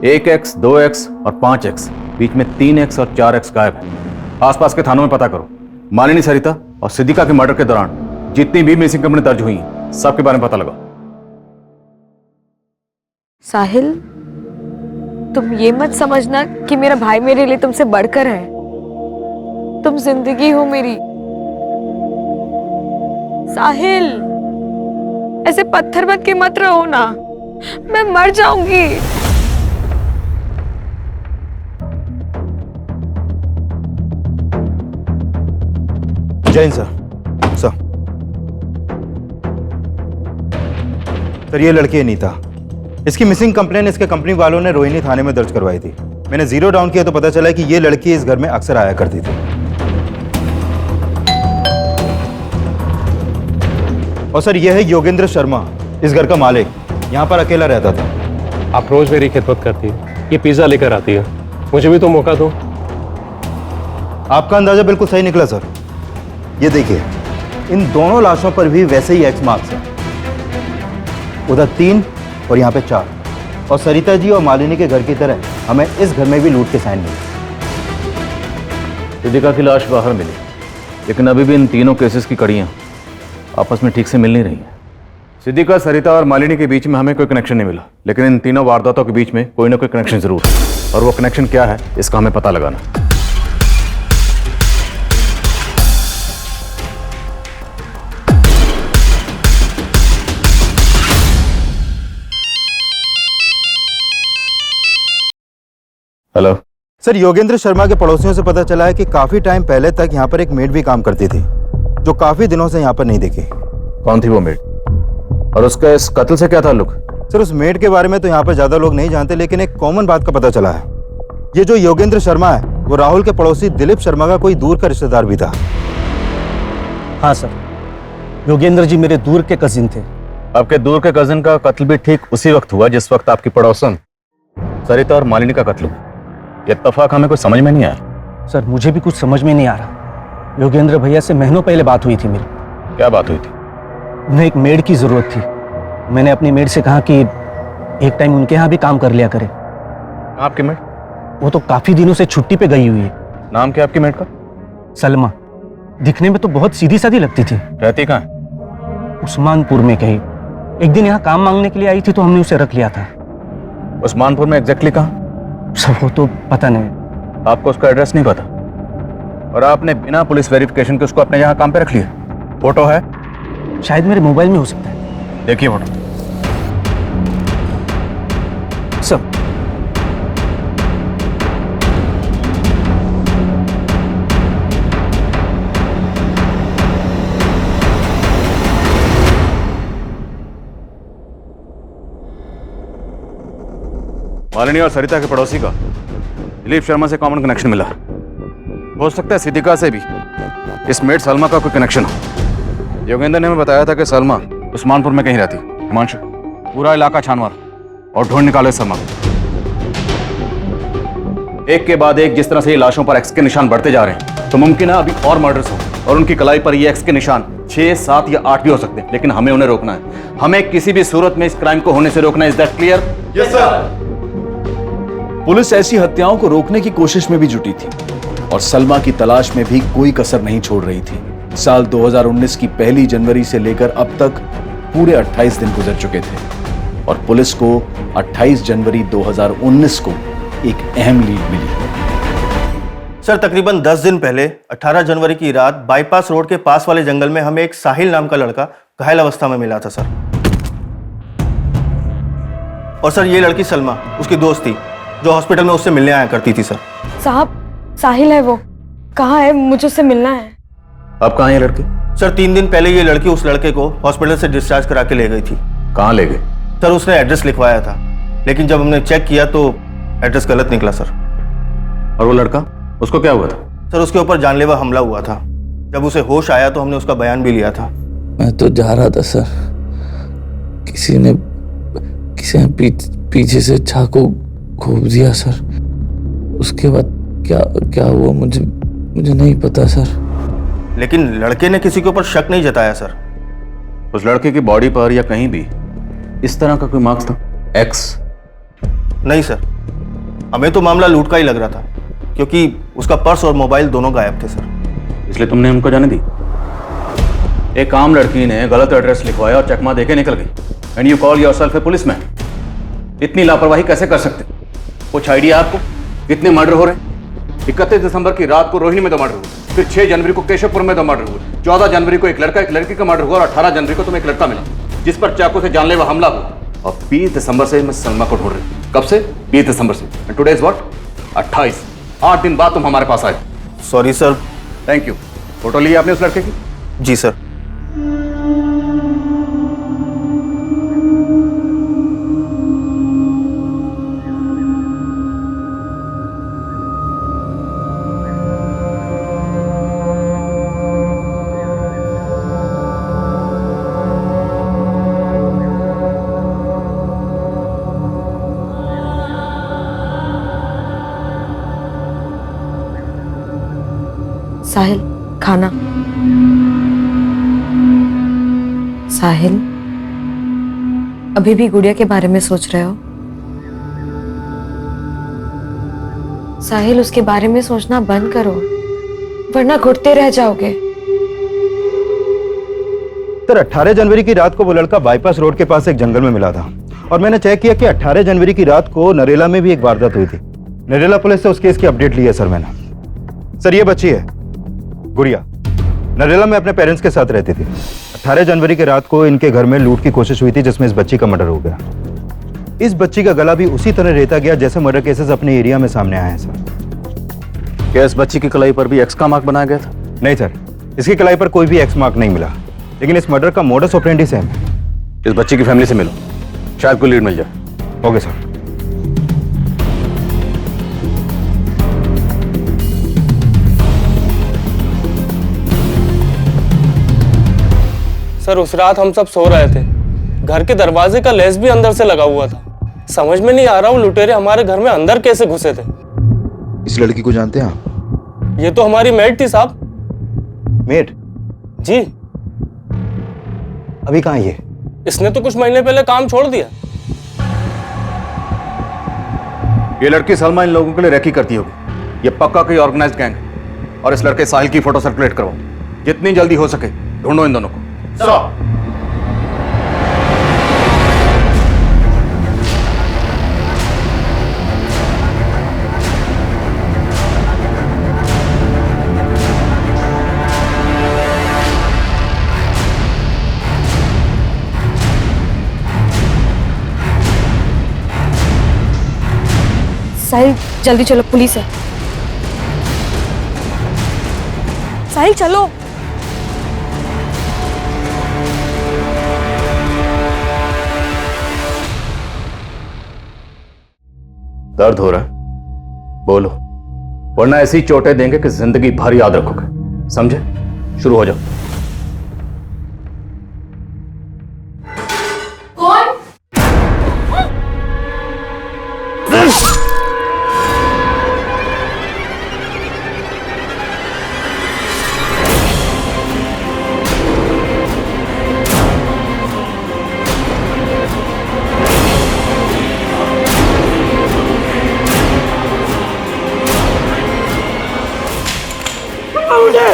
1x, 2x और 5x, बीच में 3x और 4x गायब है। आसपास के थानों में पता करो। मालिनी, सरिता और सिद्धिका के मर्डर के दौरान जितनी भी मिसिंग कंप्लेंट दर्ज हुई सबके बारे में पता लगाओ। साहिल, तुम ये मत समझना कि मेरा भाई मेरे लिए तुमसे बढ़कर है। तुम जिंदगी हो मेरी। साहिल, ऐसे पत्थर बन के मत रहो ना, मैं मर जाऊंगी। जैन सर, सर ये लड़की है नीता। इसकी मिसिंग कंप्लेन इसके कंपनी वालों ने रोहिणी थाने में दर्ज करवाई थी। मैंने जीरो डाउन किया तो पता चला कि ये लड़की इस घर में अक्सर आया करती थी। और सर ये है योगेंद्र शर्मा, इस घर का मालिक। यहाँ पर अकेला रहता था। आप रोज मेरी खिदमत करती है, ये पिज्जा लेकर आती है, मुझे भी तो मौका दो। आपका अंदाजा बिल्कुल सही निकला सर। ये देखिए, इन दोनों लाशों पर भी वैसे ही एक्स मार्क्स हैं। उधर 3 और यहाँ पे 4। और सरिता जी और मालिनी के घर की तरह हमें इस घर में भी लूट के साइन मिले। सिद्धिका की लाश बाहर मिली, लेकिन अभी भी इन तीनों केसेस की कड़ियाँ आपस में ठीक से मिल नहीं रही हैं। सिद्धिका, सरिता और मालिनी के बीच में हमें कोई कनेक्शन नहीं मिला, लेकिन इन तीनों वारदातों के बीच में कोई ना कोई कनेक्शन जरूर है, और वो कनेक्शन क्या है इसका हमें पता लगाना। हेलो सर, योगेंद्र शर्मा के पड़ोसियों से पता चला है कि काफी टाइम पहले तक यहाँ पर एक मेड भी काम करती थी, जो काफी दिनों से यहाँ पर नहीं दिखी। कौन थी वो मेड, और उसका इस कत्ल से क्या ताल्लुक? सर उस मेड के बारे में तो यहाँ पर ज्यादा लोग नहीं जानते, लेकिन एक कॉमन बात का पता चला है। ये जो योगेंद्र शर्मा है वो राहुल के पड़ोसी दिलीप शर्मा का कोई दूर का रिश्तेदार भी था। हाँ सर, योगेंद्र जी मेरे दूर के कजिन थे। आपके दूर के कजिन का कत्ल भी ठीक उसी वक्त हुआ जिस वक्त आपकी पड़ोसन सरिता और मालिनी का कत्ल हुआ। ये इत्तेफाक हमें कुछ समझ में नहीं आया। सर मुझे भी कुछ समझ में नहीं आ रहा। योगेंद्र भैया से महीनों पहले बात हुई थी मेरी। क्या बात हुई थी? उन्हें एक मेड की जरूरत थी। मैंने अपनी मेड से कहा कि एक टाइम उनके यहाँ भी काम कर लिया करे। आपकी मेड? वो तो काफी दिनों से छुट्टी पे गई हुई है। नाम क्या आपकी मेड का? सलमा। दिखने में तो बहुत सीधी सादी लगती थी। रहती कहाँ है? उस्मानपुर में कहीं। एक दिन यहाँ काम मांगने के लिए आई थी तो हमने उसे रख लिया था। उस्मानपुर में एग्जैक्टली कहाँ? सब वो तो पता नहीं। आपको उसका एड्रेस नहीं पता, और आपने बिना पुलिस वेरिफिकेशन के उसको अपने यहाँ काम पे रख लिया? फोटो है? शायद मेरे मोबाइल में हो सकता है। देखिए फोटो। सब मालिनी और सरिता के पड़ोसी का दिलीप शर्मा से कॉमन कनेक्शन मिला। हो सकता है सिद्धिका से भी इस मेड सलमा का कोई कनेक्शन हो। योगेंद्र ने हमें बताया था कि सलमा उस्मानपुर में कहीं रहती। हिमांशु, पूरा इलाका छान मार और ढूंढ निकालो इस सलमा को। एक के बाद एक जिस तरह से ये लाशों पर एक्स के निशान बढ़ते जा रहे हैं तो मुमकिन है अभी और मर्डर्स हो और उनकी कलाई पर ये एक्स के निशान 6, 7 या 8 भी हो सकते हैं, लेकिन हमें उन्हें रोकना है। हमें किसी भी सूरत में इस क्राइम को होने से रोकना है। Is that clear? Yes sir. Police ऐसी हत्याओं को रोकने की कोशिश में भी जुटी थी और सलमा की तलाश में भी कोई कसर नहीं छोड़ रही थी। साल 2019 की 1 जनवरी से लेकर अब तक पूरे 28 दिन गुजर चुके थे और पुलिस को 28 जनवरी 2019 को एक अहम लीड मिली। सर तकरीबन 10 दिन पहले 18 जनवरी की रात बाईपास रोड के पास वाले जंगल में हमें एक साहिल नाम का लड़का घायल अवस्था में मिला था सर। और सर ये लड़की सलमा उसकी दोस्त थी जो हॉस्पिटल में उससे मिलने आया करती थी सर। साहब साहिल है वो, कहाँ है? मुझे उससे मिलना है। अब कहाँ है लड़की? सर 3 दिन पहले ये लड़की उस लड़के को हॉस्पिटल से डिस्चार्ज करा के ले गई थी। कहाँ ले गए? सर उसने एड्रेस लिखवाया था लेकिन जब हमने चेक किया तो एड्रेस गलत निकला सर। और वो लड़का, उसको क्या हुआ था? सर उसके ऊपर जानलेवा हमला हुआ था। जब उसे होश आया तो हमने उसका बयान भी लिया था। मैं तो जा रहा था सर, किसी ने पीछे से चाकू घोंप दिया सर। उसके बाद क्या हुआ मुझे नहीं पता सर। लेकिन लड़के ने किसी के ऊपर शक नहीं जताया सर। उस लड़के की बॉडी पर या कहीं भी इस तरह का कोई मार्क्स था? एक्स? नहीं सर, हमें तो मामला लूट का ही लग रहा था क्योंकि उसका पर्स और मोबाइल दोनों गायब थे सर। इसलिए तुमने हमको जाने दी? एक आम लड़की ने गलत एड्रेस लिखवाया और चकमा देके निकल गई and you call yourself A policeman. इतनी लापरवाही कैसे कर सकते? कुछ आइडिया आपको? कितने मर्डर हो रहे हैं? 31 दिसंबर की रात को रोहिणी में 2 मर्डर हुए, फिर 6 जनवरी को केशवपुर में 2 मर्डर हुए, 14 जनवरी को एक लड़की का मर्डर हुआ और 18 जनवरी को तुम्हें एक लड़का मिला जिस पर चाकू से जानलेवा हमला हुआ। और 20 दिसंबर से मैं सलमा को ढूंढ रही हूँ। कब से? 20 दिसंबर से। And today is what? 28। 8 दिन बाद तुम हमारे पास आए। Sorry sir. Thank you. Photo ली आपने उस लड़के की? जी सर। साहिल खाना। साहिल अभी भी गुड़िया के बारे में सोच रहे हो? साहिल उसके बारे में सोचना बंद करो वरना घुटते रह जाओगे। सर 18 जनवरी की रात को वो लड़का बाईपास रोड के पास एक जंगल में मिला था और मैंने चेक किया कि 18 जनवरी की रात को नरेला में भी एक वारदात हुई थी। नरेला पुलिस से उस केस की अपडेट ली है सर मैंने। सर ये बच्ची है गुड़िया, नरेला में अपने पेरेंट्स के साथ रहती थी। 18 जनवरी की रात को इनके घर में लूट की कोशिश हुई थी जिसमें इस बच्ची का मर्डर हो गया। इस बच्ची का गला भी उसी तरह रेता गया जैसे मर्डर केसेस अपने एरिया में सामने आए हैं सर। क्या इस बच्ची की कलाई पर भी एक्स का मार्क बनाया गया था? नहीं सर, इसकी कलाई पर कोई भी एक्स मार्क नहीं मिला, लेकिन इस मर्डर का मोडस ऑपरेंडी सेम है। इस बच्ची की फैमिली से मिलो, शायद कोई लीड मिल जाए। Okay sir. सर उस रात हम सब सो रहे थे, घर के दरवाजे का लेस भी अंदर से लगा हुआ था। समझ में नहीं आ रहा वो लुटेरे हमारे घर में अंदर कैसे घुसे थे। इस लड़की को जानते हैं आप? ये तो हमारी मेड थी साहब। मेड? जी। अभी कहाँ है ये? इसने तो कुछ महीने पहले काम छोड़ दिया। ये लड़की सलमा इन लोगों के लिए रेकी करती होगी। ये पक्का कोई ऑर्गेनाइज्ड गैंग है और इस लड़के साहिल की फोटो सर्कुलेट करवाओ। जितनी जल्दी हो सके ढूंढो इन दोनों को। साहिल जल्दी चलो, पुलिस है। साहिल चलो। दर्द हो रहा है? बोलो, वरना ऐसी चोटें देंगे कि जिंदगी भर याद रखोगे। समझे? शुरू हो जाओ। कौन? मुझे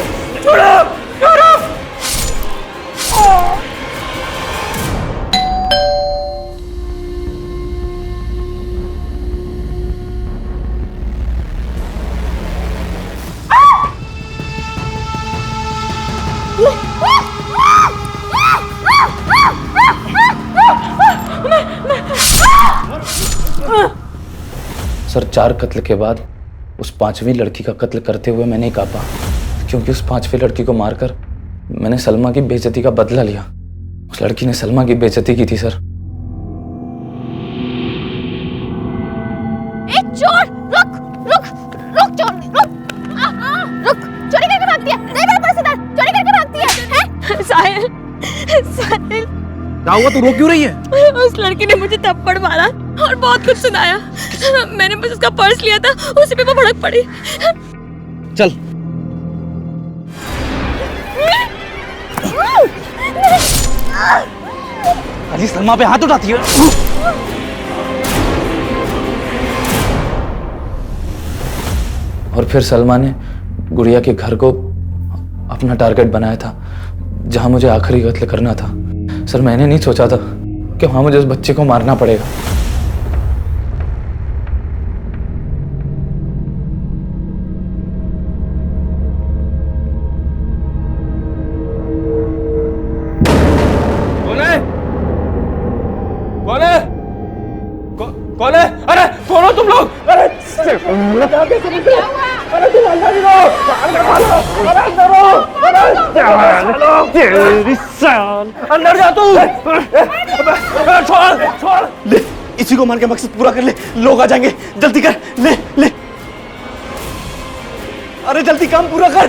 छोड़ो छोड़ो। सर 4 कत्ल के बाद उस 5वीं लड़की का कत्ल करते हुए मैंने कापा, क्योंकि उस 5वीं लड़की को मारकर मैंने सलमा की बेइज्जती का बदला लिया। उस लड़की ने सलमा की बेइज्जती की थी सर। चोर रुक रुक रुक चोर रुक, चोरी करके भागती है, नहीं मेरे पर्स इधर, चोरी करके भागती है? साहिल साहिल क्या हुआ, तू रो क्यों रही है? उस लड़की ने मुझे थप्पड़ मारा और बहुत कुछ सुनाया। मैंने बस उसका पर्स लिया था, उसी पे वो भड़क पड़ी। चल अली सलमा पे हाथ उठाती है। और फिर सलमा ने गुड़िया के घर को अपना टारगेट बनाया था, जहां मुझे आखिरी कत्ल करना था। सर मैंने नहीं सोचा था कि वहां मुझे उस बच्चे को मारना पड़ेगा। कौन है? अरे कौन हो तुम लोग? अरे अरे तुम अंदर ही रहो, अरे अंदर रहो, तेरी साल अंदर जा तू। छोड़ छोड़, ले इसी को मार के मकसद पूरा कर ले, लोग आ जाएंगे, जल्दी कर, ले ले, अरे जल्दी काम पूरा कर।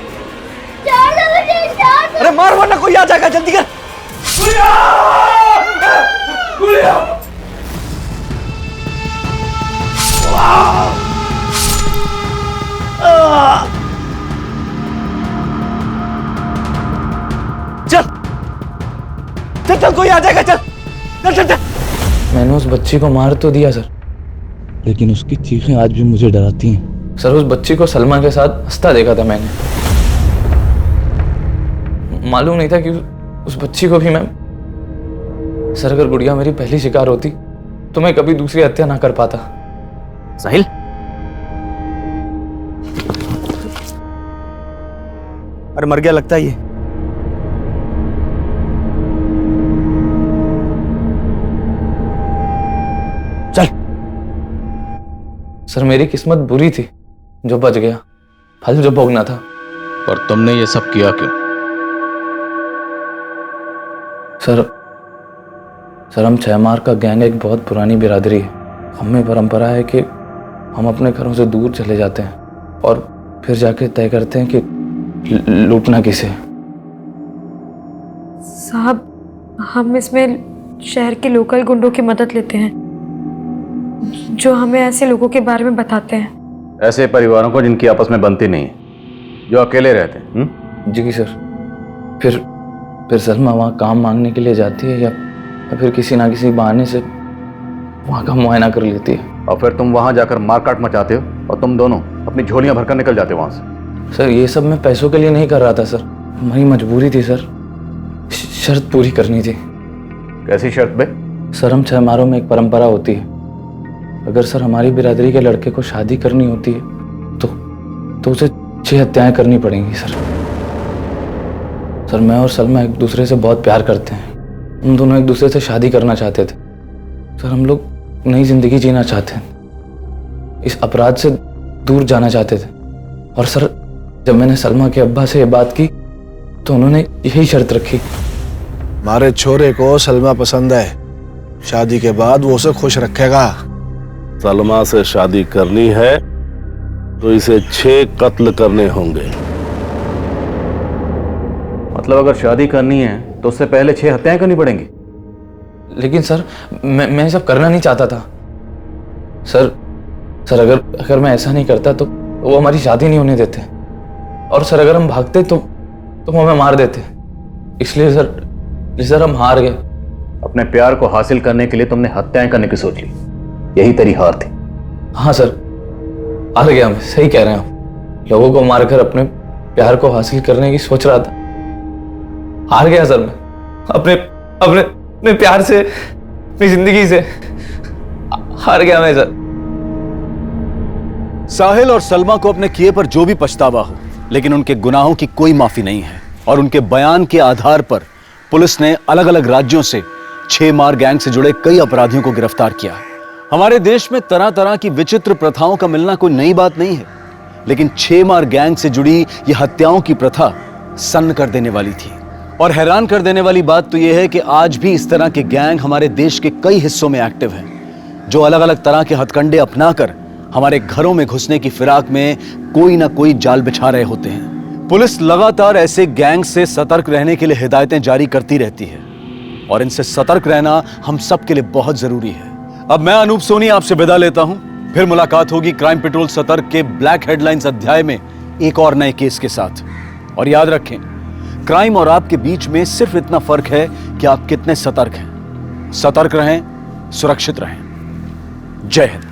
अरे मार वरना कोई आ जाएगा, जल्दी कर। गुड़िया! गुड़िया! चल चल चल, कोई आ जाएगा, चल चल चल चल। मैंने उस बच्ची को मार तो दिया सर, लेकिन उसकी चीखें आज भी मुझे डराती हैं। सर उस बच्ची को सलमा के साथ हंसता देखा था मैंने। मालूम नहीं था कि उस बच्ची को भी मैं, सर अगर गुड़िया मेरी पहली शिकार होती तो मैं कभी दूसरी हत्या ना कर पाता। साहिल, अरे मर गया लगता है ये। चल। सर मेरी किस्मत बुरी थी जो बच गया, फल जो भोगना था। और तुमने ये सब किया क्यों? सर हम 6 मार का गैंग एक बहुत पुरानी बिरादरी है। हमें परंपरा है कि हम अपने घरों से दूर चले जाते हैं और फिर जाके तय करते हैं कि लूटना किसे। साहब हम इसमें शहर के लोकल गुंडों की मदद लेते हैं, जो हमें ऐसे लोगों के बारे में बताते हैं। ऐसे परिवारों को जिनकी आपस में बनती नहीं है, जो अकेले रहते हैं। जी सर। फिर सलमा वहाँ काम मांगने के लिए जाती है या फिर किसी ना किसी बहाने से वहाँ का मुआयना कर लेती है। और फिर तुम वहाँ जाकर मारकाट मचाते हो और तुम दोनों अपनी झोलियां भरकर निकल जाते हो वहाँ से। सर ये सब मैं पैसों के लिए नहीं कर रहा था सर, हमारी मजबूरी थी सर, शर्त पूरी करनी थी। कैसी शर्त बे? सर हम 6 मारों में एक परंपरा होती है, अगर सर हमारी बिरादरी के लड़के को शादी करनी होती है तो उसे 6 हत्याएं करनी पड़ेंगी सर। सर मैं और सलमा एक दूसरे से बहुत प्यार करते हैं, हम दोनों एक दूसरे से शादी करना चाहते थे। सर हम लोग नई जिंदगी जीना चाहते हैं, इस अपराध से दूर जाना चाहते थे। और सर जब मैंने सलमा के अब्बा से ये बात की तो उन्होंने यही शर्त रखी। हमारे छोरे को सलमा पसंद है, शादी के बाद वो उसे खुश रखेगा। सलमा से शादी करनी है तो इसे 6 कत्ल करने होंगे। मतलब अगर शादी करनी है तो उससे पहले 6 हत्याएं करनी पड़ेंगी। लेकिन सर मैं सब करना नहीं चाहता था सर अगर मैं ऐसा नहीं करता तो वो हमारी शादी नहीं होने देते, और सर अगर हम भागते तो वो हमें मार देते। इसलिए सर हम हार गए। अपने प्यार को हासिल करने के लिए तुमने हत्याएं करने की सोच ली, यही तेरी हार थी। हाँ सर हार गया मैं, सही कह रहे हैं आप। लोगों को मारकर अपने प्यार को हासिल करने की सोच रहा था। हार गया सर मैं, अपने अपने अपने प्यार से, अपनी जिंदगी से हार गया मैं सर। साहिल और सलमा को अपने किए पर जो भी पछतावा हो, लेकिन उनके गुनाहों की कोई माफी नहीं है और उनके बयान के आधार पर पुलिस ने अलग अलग राज्यों से 6 मार गैंग से जुड़े कई अपराधियों को गिरफ्तार किया है। हमारे देश में तरह तरह की विचित्र प्रथाओं का मिलना कोई नई बात नहीं है, लेकिन 6 मार गैंग से जुड़ी यह हत्याओं की प्रथा सन्न कर देने वाली थी। और हैरान कर देने वाली बात तो यह है कि आज भी इस तरह के गैंग हमारे देश के कई हिस्सों में एक्टिव हैं, जो अलग अलग तरह के हथकंडे अपनाकर हमारे घरों में घुसने की फिराक में कोई ना कोई जाल बिछा रहे होते हैं। पुलिस लगातार ऐसे गैंग से सतर्क रहने के लिए हिदायतें जारी करती रहती है और इनसे सतर्क रहना हम सब के लिए बहुत जरूरी है। अब मैं अनूप सोनी आपसे विदा लेता हूं, फिर मुलाकात होगी क्राइम पेट्रोल सतर्क के ब्लैक हेडलाइंस अध्याय में एक और नए केस के साथ। और याद रखें, क्राइम और आपके बीच में सिर्फ इतना फर्क है कि आप कितने सतर्क हैं। सतर्क रहें, सुरक्षित रहें। जय हिंद।